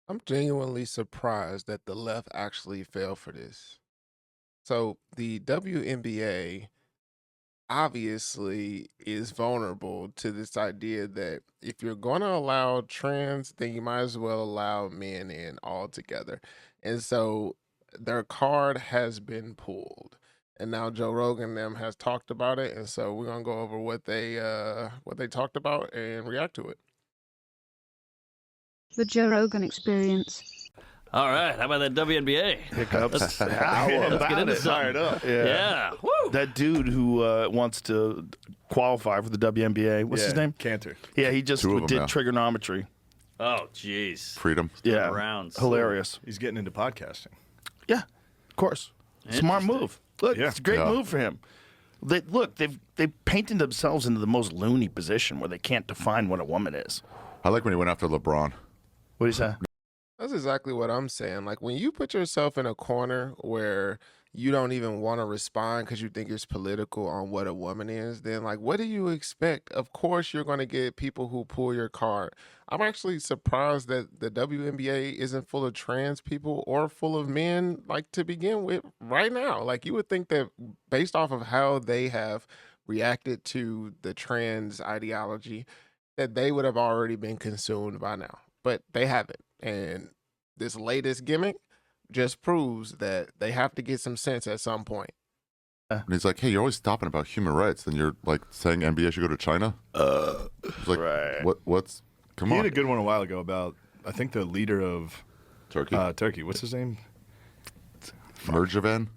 I'm genuinely surprised that the left actually fell for this. So the WNBA obviously is vulnerable to this idea that if you're going to allow trans, then you might as well allow men in altogether. And so their card has been pulled. And now Joe Rogan and them has talked about it, and so we're gonna go over what they talked about and react to it. The Joe Rogan Experience. All right, how about that WNBA? Hiccups. How Let's about get into it? something. Fired up. Yeah. Woo. That dude who wants to qualify for the WNBA, what's his name? Cantor. Yeah, he just Two of them did now. trigonometry. Oh, jeez. Freedom. Yeah, Rounds. hilarious. He's getting into podcasting. Yeah, of course. Smart Interesting. move. Look, Yeah. it's a great Yeah. move for him. They've painted themselves into the most loony position where they can't define what a woman is. I like when he went after LeBron. What do you say? That's exactly what I'm saying. Like when you put yourself in a corner where you don't even want to respond because you think it's political on what a woman is, then like what do you expect? Of course you're going to get people who pull your card. I'm actually surprised that the WNBA isn't full of trans people or full of men like to begin with right now. Like you would think that based off of how they have reacted to the trans ideology that they would have already been consumed by now, but they haven't. And this latest gimmick just proves that they have to get some sense at some point. And he's like, hey, you're always stopping about human rights. Then you're like saying NBA should go to China? He's like, right. what's, come He on. had a good one a while ago about, I think, the leader of Turkey? Turkey. What's his name? Merjavan?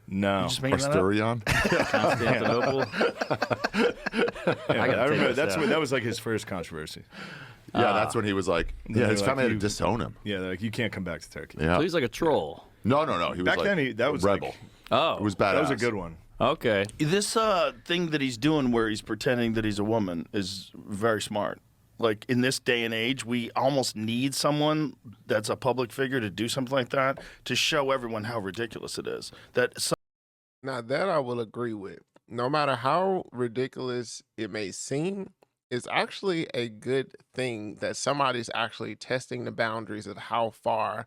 No. You just making that up? Asturion? Constantinople. I gotta remember take this out. that was like his first controversy. Yeah, that's when he was like, yeah, his like, family had to you- disown him. Yeah, like you can't come back to Turkey. Yeah. So he's like a troll. No. He was Back like then, that was rebel. like, Oh. It was badass. that was a good one. Okay. This thing that he's doing where he's pretending that he's a woman is very smart. Like in this day and age, we almost need someone that's a public figure to do something like that to show everyone how ridiculous it is. Now, that I will agree with. No matter how ridiculous it may seem, it's actually a good thing that somebody's actually testing the boundaries of how far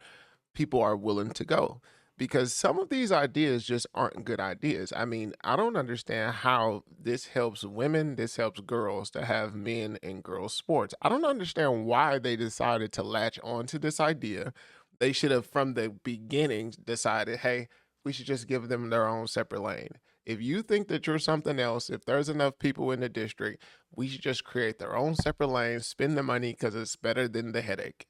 people are willing to go. Because some of these ideas just aren't good ideas. I mean, I don't understand how this helps women, this helps girls to have men and girls sports. I don't understand why they decided to latch onto this idea. They should have, from the beginning, decided, hey, we should just give them their own separate lane. If you think that you're something else, if there's enough people in the district, we should just create their own separate lane, spend the money because it's better than the headache.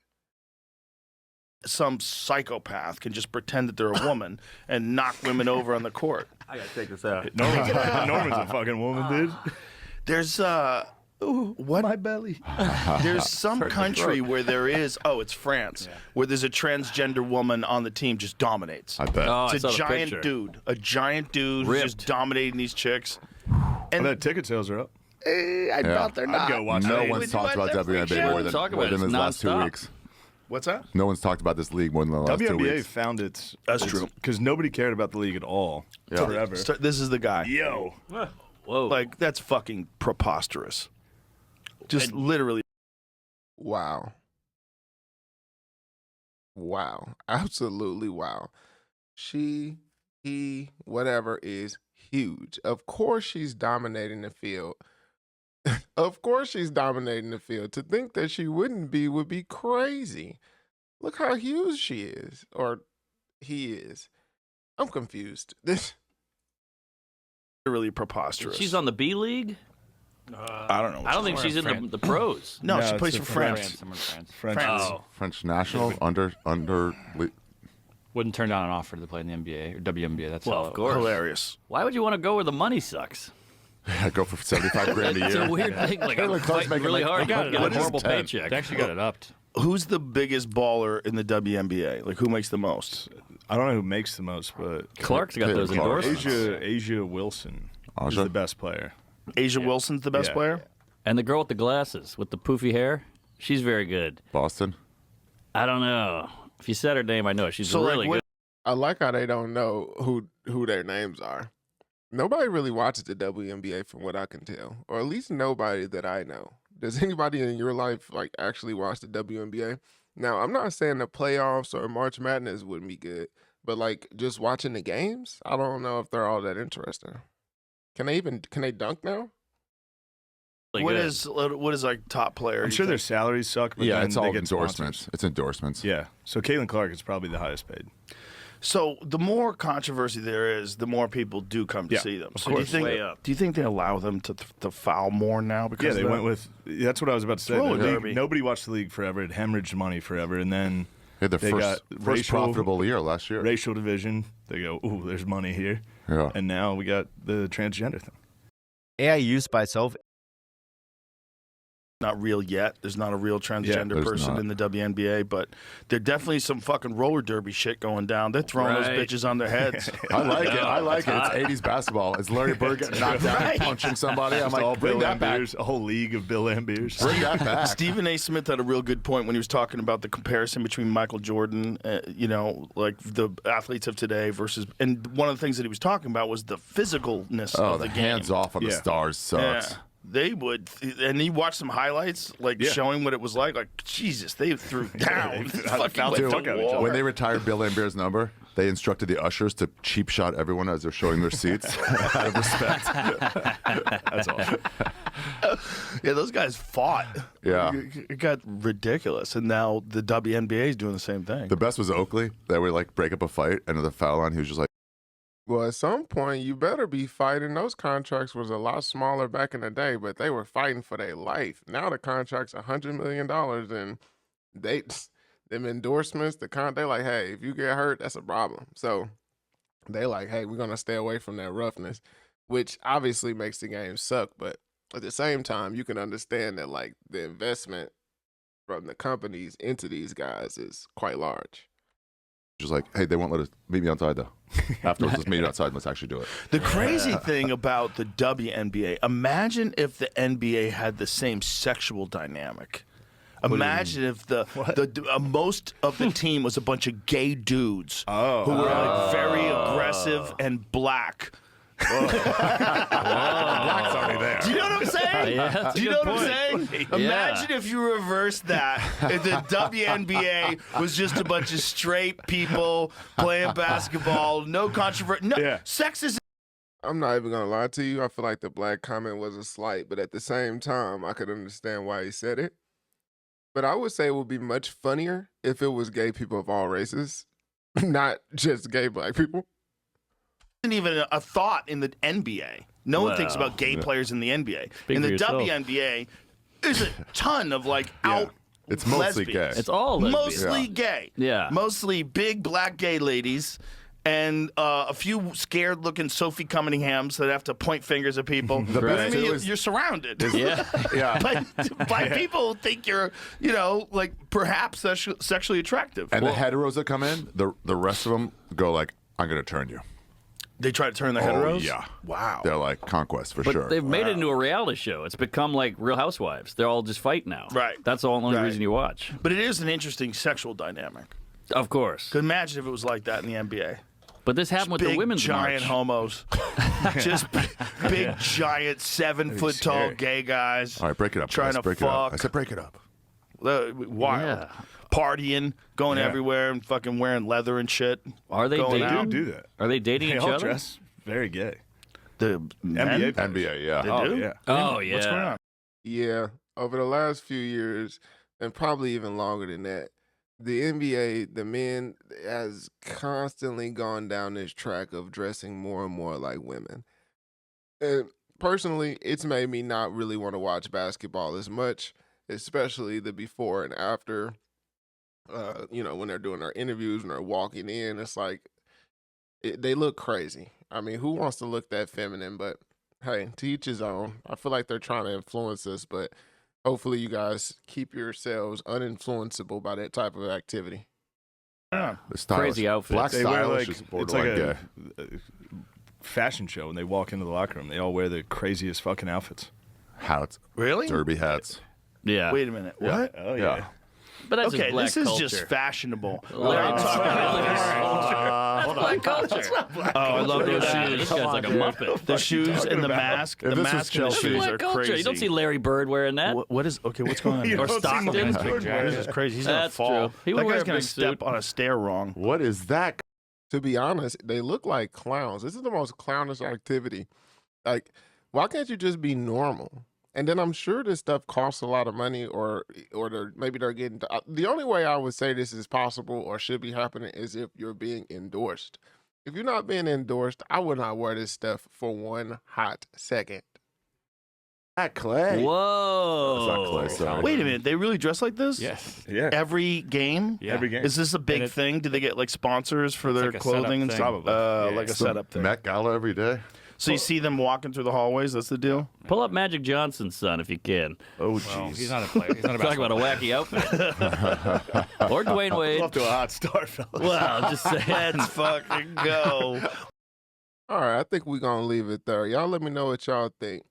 Some psychopath can just pretend that they're a woman and knock women over on the court. I gotta take this out. Norman's a fucking woman, dude. There's what? My belly. There's some country where there is, it's France, where there's a transgender woman on the team just dominates. I bet. Oh, I It's saw a the giant picture. dude. A giant dude who's just Ripped. dominating these chicks. And the ticket sales are up. I doubt they're not. I'd go watch No that. one's talked about WNBA more Talk than about it. in It's the last 2 nonstop. weeks. What's that? No one's talked about this league more than the last 2 WNBA weeks. found its. That's true. Because nobody cared about the league at all Yeah. forever. This is the guy. Yo. Whoa. Like, that's fucking preposterous. Just literally. Wow. Wow. Absolutely wow. He, whatever is huge. Of course she's dominating the field. Of course she's dominating the field. To think that she wouldn't be would be crazy. Look how huge she is. Or he is. I'm confused. This Literally preposterous. She's on the B League? I don't know. I don't think she's in the pros. No, No, she it's plays in for France. France. French. Oh. French national under Wouldn't turn down an offer to play in the NBA or WNBA. That's Well, how of course. Hilarious. Why would you want to go where the money sucks? go for 75 grand a It's year. a weird thing. Like, I'm Taylor Close fighting making really like- hard. They got to it get up. a horrible What is 10? paycheck. They actually got it upped. Who's the biggest baller in the WNBA? Like, who makes the most? I don't know who makes the most, but Clark's got Taylor those Clark. endorsements. Asia Wilson is Aja? the best player. Asia Wilson's the best Yeah. player? And the girl with the glasses, with the poofy hair, she's very good. Boston. I don't know. If you said her name, I know. She's So, like, really what- good. I like how they don't know who their names are. Nobody really watches the WNBA from what I can tell, or at least nobody that I know. Does anybody in your life like actually watch the WNBA? Now, I'm not saying the playoffs or March Madness wouldn't be good, but like just watching the games, I don't know if they're all that interesting. Can they dunk now? Like, What is like top player? I'm you sure their think? salaries suck, but Yeah, then it's they all get endorsements. sponsors. It's endorsements. Yeah. So Caitlin Clark is probably the highest paid. So the more controversy there is, the more people do come to Yeah, see them. of So course. Way up. do you think they allow them to foul more now? Because Yeah, of they that? went with. That's what I was about to say. Roller The league- derby. nobody watched the league forever. It hemorrhaged money forever, and then They had the they got first racial- profitable year last year. racial division. They go, ooh, there's money here, Yeah. and now we got the transgender thing. AI use by itself. not real yet. There's not a real transgender there's person not. in the WNBA, but there definitely some fucking roller derby shit going down. They're throwing those Right. bitches on their heads. I like it. I like it. It's 80s basketball. It's Larry Bird getting knocked down and punching somebody. I'm Just all like, bring Bill that back. Lambiers, a whole league of Bill Lambiers. Bring that back. Stephen A. Smith had a real good point when he was talking about the comparison between Michael Jordan, like the athletes of today versus, and one of the things that he was talking about was the physicalness Oh, of the the game. hands off on the Yeah. stars sucks. Yeah. They would, and he watched some highlights, like Yeah. showing what it was like. Like Jesus, they threw down. They fucking fouled went the to fuck out of each war. other. When they retired Bill Lambert's number, they instructed the ushers to cheap shot everyone as they're showing their seats out of respect. That's awesome. Yeah, those guys fought. Yeah. It got ridiculous, and now the WNBA is doing the same thing. The best was Oakley. They would like break up a fight, and the foul line, he was just like, Well, at some point, you better be fighting. Those contracts was a lot smaller back in the day, but they were fighting for their life. Now the contract's $100 million, and them endorsements, they like, hey, if you get hurt, that's a problem. So they like, hey, we're gonna stay away from that roughness, which obviously makes the game suck. But at the same time, you can understand that like the investment from the companies into these guys is quite large. just like, hey, they won't let us meet me outside though. Afterwards, let's meet outside and let's actually do it. The crazy thing about the WNBA, imagine if the NBA had the same sexual dynamic. Imagine if the most of the team was a bunch of gay dudes who were like very aggressive and black. Black's already there. Do you know what I'm saying? Yeah, that's a Do you good know what I'm point. saying? Yeah. Imagine if you reversed that. If the WNBA was just a bunch of straight people playing basketball, no controversy. No, Yeah. sex is. I'm not even gonna lie to you. I feel like the black comment was a slight, but at the same time, I could understand why he said it. But I would say it would be much funnier if it was gay people of all races, not just gay black people. Isn't even a thought in the NBA. No one thinks Well, about gay players in the NBA. Speak in for the yourself. WNBA, there's a ton of like out. It's mostly lesbians. gay. It's all lesbian. Mostly Yeah. gay. Yeah. Mostly big black gay ladies. And a few scared-looking Sophie Cunninghams that have to point fingers at people. The But I best mean, too is- you're surrounded. Yeah. Yeah. by people who think you're, like perhaps sexually attractive. And the heteros that come in, the rest of them go like, I'm going to turn you. They try to turn the Oh, heteros? yeah. Wow. They're like, conquest for But sure. they've made it into a reality show. It's become like Real Housewives. They're all just fight now. Right. That's the only Right. reason you watch. But it is an interesting sexual dynamic. Of course. Could imagine if it was like that in the NBA. But this happened with Big, the women's giant march. homos. Just big, giant, 7-foot tall scary. gay guys. All right, break it up. Trying guys. to break it up. fuck. I said break it up. Wild. Yeah. Partying, going Yeah. everywhere and fucking wearing leather and shit. Are they Going They dating? out. do that. Are they dating They each all other? dress very gay. The men? NBA players. NBA, yeah. They Oh, do? yeah. Oh, yeah. What's going on? Yeah, over the last few years, and probably even longer than that, the NBA, the men, has constantly gone down this track of dressing more and more like women. And personally, it's made me not really want to watch basketball as much, especially the before and after. When they're doing their interviews and they're walking in, it's like they look crazy. I mean, who wants to look that feminine? But hey, to each his own. I feel like they're trying to influence us, but hopefully you guys keep yourselves uninfluenceable by that type of activity. Yeah. The stylish. Crazy outfits. Black They wear stylish like is it's borderline like gay. a fashion show when they walk into the locker room. They all wear the craziest fucking outfits. Hats, Really? derby hats. Yeah. Wait a minute. Yeah. What? Oh Yeah. But that's Okay, just black this is culture. just fashionable. Larry Hold black culture. Oh, I love those This shoes. guy's like a muppet. The shoes and the mask. If The this was mask and the Chelsea- shoes Black are culture. crazy. You don't see Larry Bird wearing that. What is okay? What's going on? You Or don't see Stockton. Larry Bird This is crazy. He's gonna That's fall. true. He would That wear guy's a gonna big step suit. on a stair wrong. What is that? To be honest, they look like clowns. This is the most clownish activity. Like, why can't you just be normal? And then I'm sure this stuff costs a lot of money, or maybe they're getting. The only way I would say this is possible or should be happening is if you're being endorsed. If you're not being endorsed, I would not wear this stuff for one hot second. That Clay. Whoa. That's not Clay, sorry. Wait a minute, they really dress like this? Yes. Yeah. Every game? Yeah. Every game. Is this a big And it- thing? Do they get like sponsors for their like a setup clothing and thing. stuff? Probably. Yeah, Like a it's setup thing. Met Gala every day. So you see them walking through the hallways? That's the deal? Pull up Magic Johnson's son if you can. Oh, Well, jeez. he's not a player. He's not a Talk about a basketball player. wacky outfit. Or Dwayne Wade. Off to a hot start, fellas. Well, just saying. Let's fucking go. All right, I think we're going to leave it there. Y'all let me know what y'all think.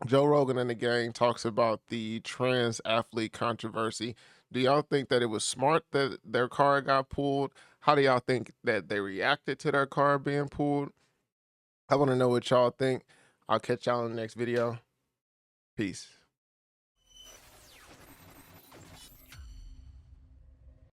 Joe Rogan and the gang talks about the trans athlete controversy. Do y'all think that it was smart that their car got pulled? How do y'all think that they reacted to their car being pulled? I want to know what y'all think. I'll catch y'all in the next video. Peace.